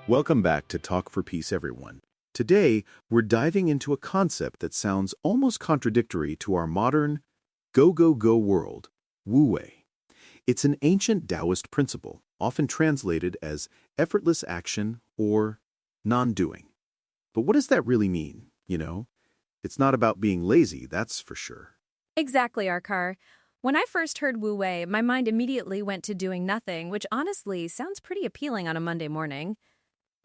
Welcome back to Talk for Peace, everyone. Today, we're diving into a concept that sounds almost contradictory to our modern go, go, go world, Wu Wei. It's an ancient Taoist principle, often translated as effortless action or non-doing. But what does that really mean, It's not about being lazy, that's for sure. Exactly, Arkar. When I first heard Wu Wei, my mind immediately went to doing nothing, which honestly sounds pretty appealing on a Monday morning.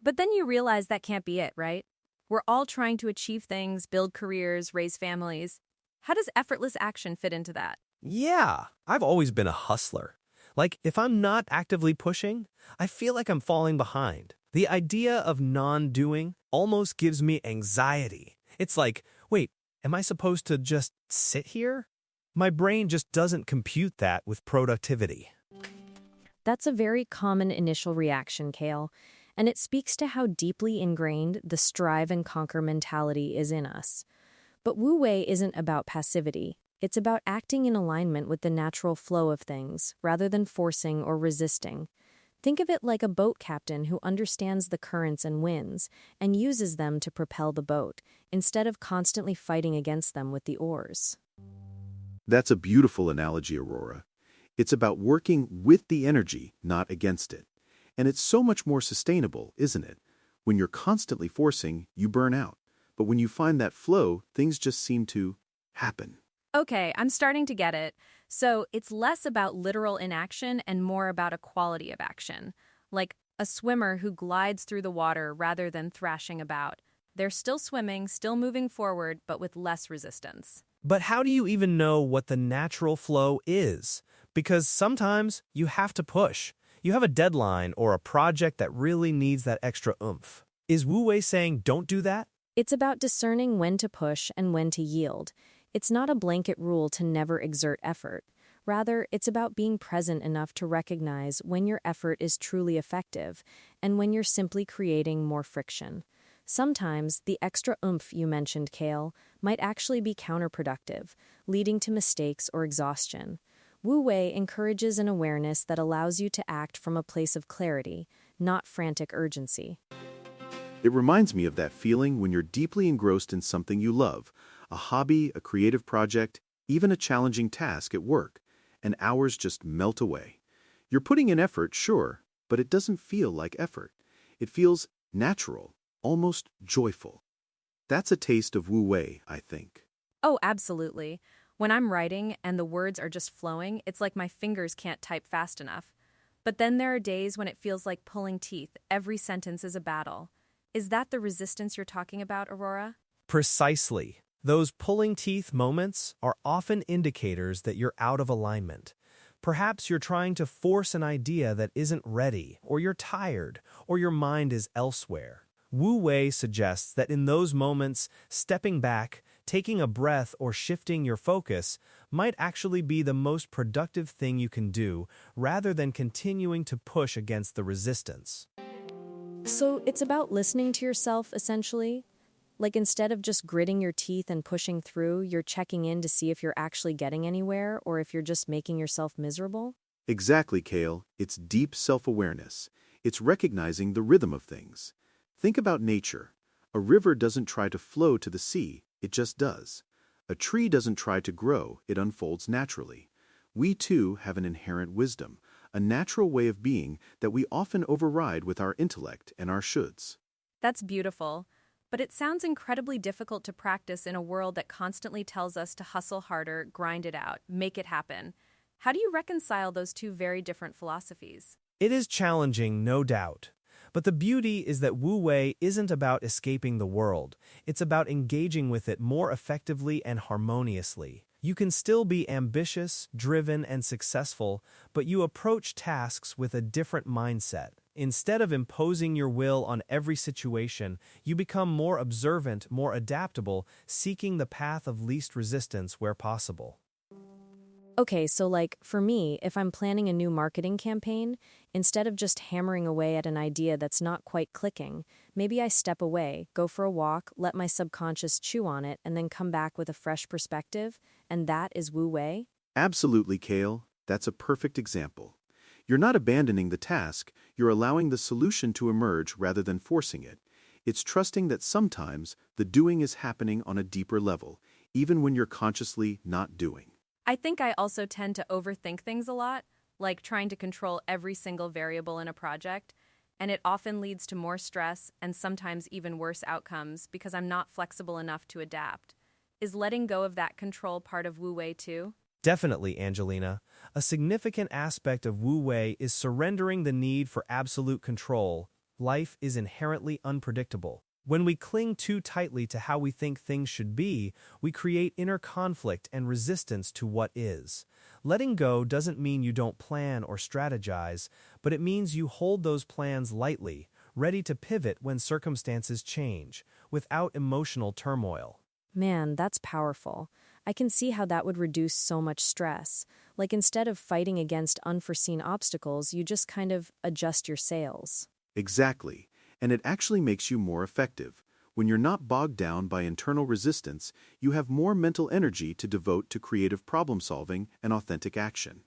But then you realize that can't be it, right? We're all trying to achieve things, build careers, raise families. How does effortless action fit into that? Yeah, I've always been a hustler. Like, if I'm not actively pushing, I feel like I'm falling behind. The idea of non-doing almost gives me anxiety. It's like, wait, am I supposed to just sit here? My brain just doesn't compute that with productivity. That's a very common initial reaction, Kale, and it speaks to how deeply ingrained the strive and conquer mentality is in us. But Wu Wei isn't about passivity. It's about acting in alignment with the natural flow of things, rather than forcing or resisting. Think of it like a boat captain who understands the currents and winds and uses them to propel the boat, instead of constantly fighting against them with the oars. That's a beautiful analogy, Aurora. It's about working with the energy, not against it. And it's so much more sustainable, isn't it? When you're constantly forcing, you burn out. But when you find that flow, things just seem to happen. Okay, I'm starting to get it. So it's less about literal inaction and more about a quality of action. Like a swimmer who glides through the water rather than thrashing about. They're still swimming, still moving forward, but with less resistance. But how do you even know what the natural flow is? Because sometimes you have to push. You have a deadline or a project that really needs that extra oomph. Is Wu Wei saying don't do that? It's about discerning when to push and when to yield. It's not a blanket rule to never exert effort. Rather, it's about being present enough to recognize when your effort is truly effective and when you're simply creating more friction. Sometimes, the extra oomph you mentioned, Kale, might actually be counterproductive, leading to mistakes or exhaustion. Wu Wei encourages an awareness that allows you to act from a place of clarity, not frantic urgency. It reminds me of that feeling when you're deeply engrossed in something you love, a hobby, a creative project, even a challenging task at work, and hours just melt away. You're putting in effort, sure, but it doesn't feel like effort. It feels natural, almost joyful. That's a taste of Wu Wei, I think. Oh, absolutely. When I'm writing and the words are just flowing, it's like my fingers can't type fast enough. But then there are days when it feels like pulling teeth. Every sentence is a battle. Is that the resistance you're talking about, Aurora? Precisely. Those pulling teeth moments are often indicators that you're out of alignment. Perhaps you're trying to force an idea that isn't ready, or you're tired, or your mind is elsewhere. Wu Wei suggests that in those moments, stepping back, taking a breath, or shifting your focus might actually be the most productive thing you can do, rather than continuing to push against the resistance. So it's about listening to yourself, essentially? Like instead of just gritting your teeth and pushing through, you're checking in to see if you're actually getting anywhere or if you're just making yourself miserable? Exactly, Kale. It's deep self-awareness. It's recognizing the rhythm of things. Think about nature. A river doesn't try to flow to the sea, it just does. A tree doesn't try to grow, it unfolds naturally. We too have an inherent wisdom, a natural way of being that we often override with our intellect and our shoulds. That's beautiful. But it sounds incredibly difficult to practice in a world that constantly tells us to hustle harder, grind it out, make it happen. How do you reconcile those two very different philosophies? It is challenging, no doubt. But the beauty is that Wu Wei isn't about escaping the world. It's about engaging with it more effectively and harmoniously. You can still be ambitious, driven, and successful, but you approach tasks with a different mindset. Instead of imposing your will on every situation, you become more observant, more adaptable, seeking the path of least resistance where possible. Okay, so for me, if I'm planning a new marketing campaign, instead of just hammering away at an idea that's not quite clicking, maybe I step away, go for a walk, let my subconscious chew on it, and then come back with a fresh perspective, and that is Wu Wei? Absolutely, Kale. That's a perfect example. You're not abandoning the task, you're allowing the solution to emerge rather than forcing it. It's trusting that sometimes the doing is happening on a deeper level, even when you're consciously not doing. I think I also tend to overthink things a lot, like trying to control every single variable in a project, and it often leads to more stress and sometimes even worse outcomes because I'm not flexible enough to adapt. Is letting go of that control part of Wu Wei too? Definitely, Angelina. A significant aspect of Wu Wei is surrendering the need for absolute control. Life is inherently unpredictable. When we cling too tightly to how we think things should be, we create inner conflict and resistance to what is. Letting go doesn't mean you don't plan or strategize, but it means you hold those plans lightly, ready to pivot when circumstances change, without emotional turmoil. Man, that's powerful. I can see how that would reduce so much stress. Like instead of fighting against unforeseen obstacles, you just kind of adjust your sails. Exactly, and it actually makes you more effective. When you're not bogged down by internal resistance, you have more mental energy to devote to creative problem-solving and authentic action.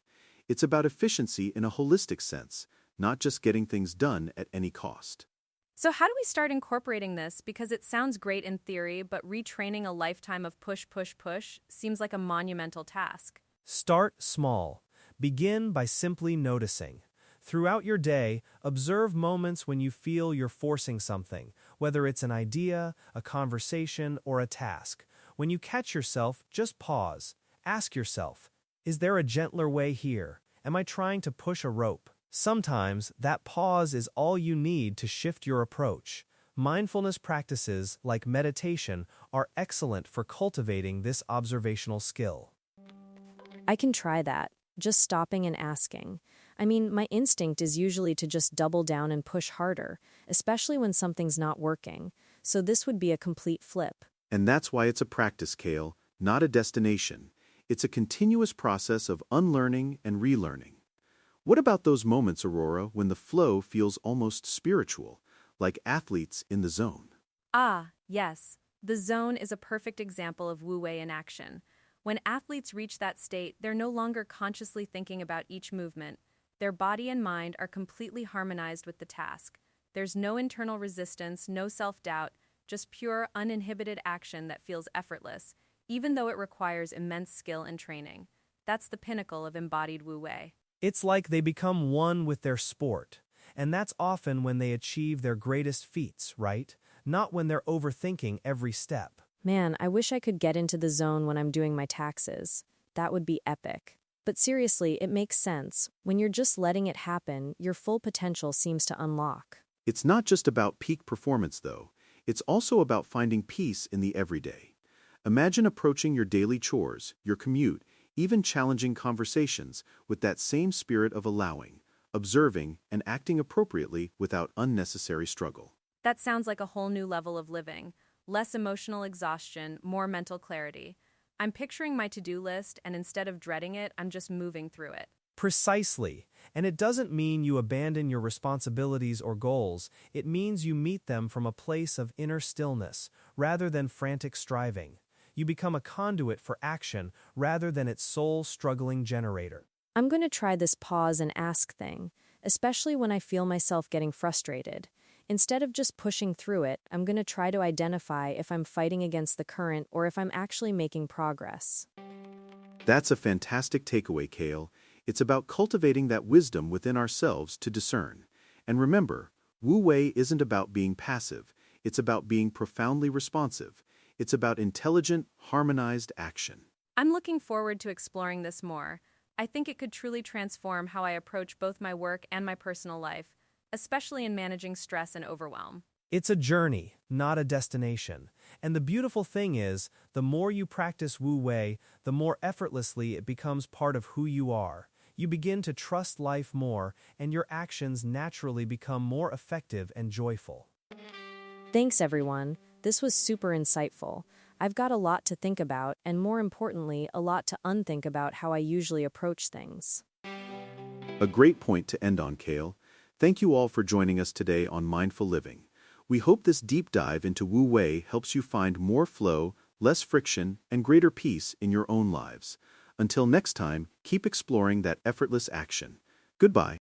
It's about efficiency in a holistic sense, not just getting things done at any cost. So how do we start incorporating this? Because it sounds great in theory, but retraining a lifetime of push, push, push seems like a monumental task. Start small. Begin by simply noticing. Throughout your day, observe moments when you feel you're forcing something, whether it's an idea, a conversation, or a task. When you catch yourself, just pause. Ask yourself, is there a gentler way here? Am I trying to push a rope? Sometimes, that pause is all you need to shift your approach. Mindfulness practices, like meditation, are excellent for cultivating this observational skill. I can try that, just stopping and asking. I mean, my instinct is usually to just double down and push harder, especially when something's not working. So this would be a complete flip. And that's why it's a practice, Kale, not a destination. It's a continuous process of unlearning and relearning. What about those moments, Aurora, when the flow feels almost spiritual, like athletes in the zone? Ah, yes. The zone is a perfect example of Wu Wei in action. When athletes reach that state, they're no longer consciously thinking about each movement. Their body and mind are completely harmonized with the task. There's no internal resistance, no self-doubt, just pure, uninhibited action that feels effortless, even though it requires immense skill and training. That's the pinnacle of embodied Wu Wei. It's like they become one with their sport, and that's often when they achieve their greatest feats, right? Not when they're overthinking every step. Man, I wish I could get into the zone when I'm doing my taxes. That would be epic. But seriously, it makes sense. When you're just letting it happen, your full potential seems to unlock. It's not just about peak performance, though. It's also about finding peace in the everyday. Imagine approaching your daily chores, your commute, even challenging conversations with that same spirit of allowing, observing, and acting appropriately without unnecessary struggle. That sounds like a whole new level of living. Less emotional exhaustion, more mental clarity. I'm picturing my to-do list, and instead of dreading it, I'm just moving through it. Precisely. And it doesn't mean you abandon your responsibilities or goals. It means you meet them from a place of inner stillness, rather than frantic striving. You become a conduit for action rather than its sole struggling generator. I'm going to try this pause and ask thing, especially when I feel myself getting frustrated. Instead of just pushing through it, I'm going to try to identify if I'm fighting against the current or if I'm actually making progress. That's a fantastic takeaway, Kale. It's about cultivating that wisdom within ourselves to discern. And remember, Wu Wei isn't about being passive. It's about being profoundly responsive. It's about intelligent, harmonized action. I'm looking forward to exploring this more. I think it could truly transform how I approach both my work and my personal life, especially in managing stress and overwhelm. It's a journey, not a destination. And the beautiful thing is, the more you practice Wu Wei, the more effortlessly it becomes part of who you are. You begin to trust life more, and your actions naturally become more effective and joyful. Thanks, everyone. This was super insightful. I've got a lot to think about, and more importantly, a lot to unthink about how I usually approach things. A great point to end on, Kale. Thank you all for joining us today on Mindful Living. We hope this deep dive into Wu Wei helps you find more flow, less friction, and greater peace in your own lives. Until next time, keep exploring that effortless action. Goodbye.